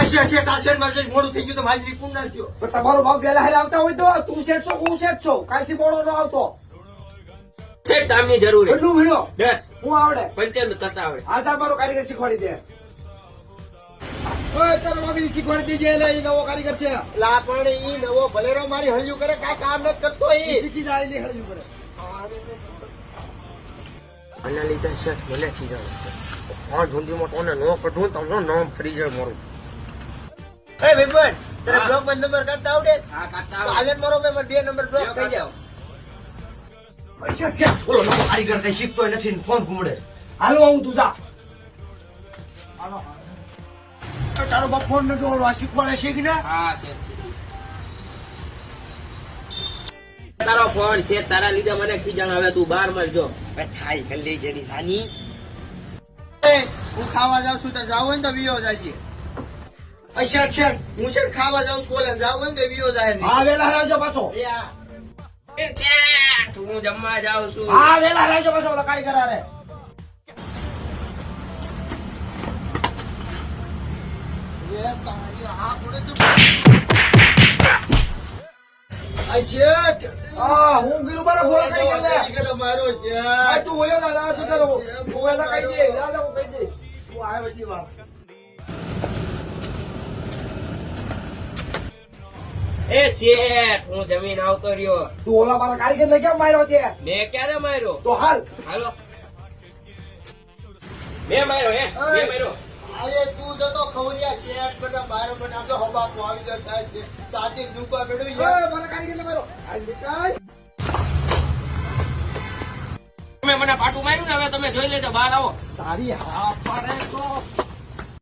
અચ્છા છે તાસેન માસે મોડું થઈ ગયું તો હાજરી કોણ નાખ્યો? પણ તમારો બાપ વેલા હારે આવતા હોય તો તું શેઠ છો હું શેઠ છો કાલથી મોડો ન આવતો. શેઠ કામની જરૂર છે. કેટલું ભણ્યો? 10 હું આવડે 95 કરતા આવે. આધાર મારો કારીગર શીખવાડી દે. ઓય તારો બાપી શીખવાડી દેજે એટલે ઈ નવો કારીગર છે. લા પણ ઈ નવો ભલેરો મારી હળિયું કરે કાઈ કામ નથી કરતો ઈ. શીખી જાય એટલે હળિયું કરે. આના લીધે શેઠ મને ખીજાવે છે. આ ઢૂંઢીમાં તને નો કઢું તમને નામ ફરી જાય મારું. એ વિપન તને બ્લોક બંધ નંબર કાઢતા આવડે? હા કાઢતા તો આવે. હાલે મારો મેં 2 નંબર બ્લોક થઈ જાવ. બોલો નવો કારીગર કઈ શીખતો નથી ને ફોન ઘુમડે. હાલો હું તું જા. હાલો તારો બાપ ફોન ન જોડો આ શીખવાડે શીખ ને. હા શેઠ તારો ફોન છે તારા લીધે મને ખીજાણ આવે. તું બહાર મળજો. એ થાય ગલ્લી જેની સાની. એ હું ખાવા જાઉં છું તો જાવ ને તો વિયો જાજી. અચ્છા અચ્છા હું છે ખાવા જાઉં છું ઓલા જાવ ને તો વિયો જાય ને. હા વેલા આવજો પાછો. એ આ શેઠ હું જમવા જાઉં છું. હા વેલા આવજો પાછો ઓલા કારીગર હારે. એ તારી આ પડે તો આ શેઠ હા હું ગીરું મારો ફોન કરી તારી કે મારો છે. આ તું હોયો દાદા તું તારો હું વેલા કહી દે દાદા હું કહી દે તું આવ્યો એટલી વાર. એ શેઠ હું જમીન આવતો રહ્યો. તું ઓલા મારા કારીગર ને કેમ માર્યો તે? મેં ક્યારે માર્યો? તો હાલ હાલો મેં માર્યો હે મેં માર્યો. અરે તું જતો ખવરિયા શેઠ બધા બારો બને આમ તો હબાકો આવી જાય સાહેબ છે. સાથી દુપા બેડવી ઓય, મારા કારીગર ને માર્યો. હાલ નીકળ. તમે મને પાટું માર્યું ને હવે તમે જોઈ લેજો. બહાર આવો. તારી હા પાડે તો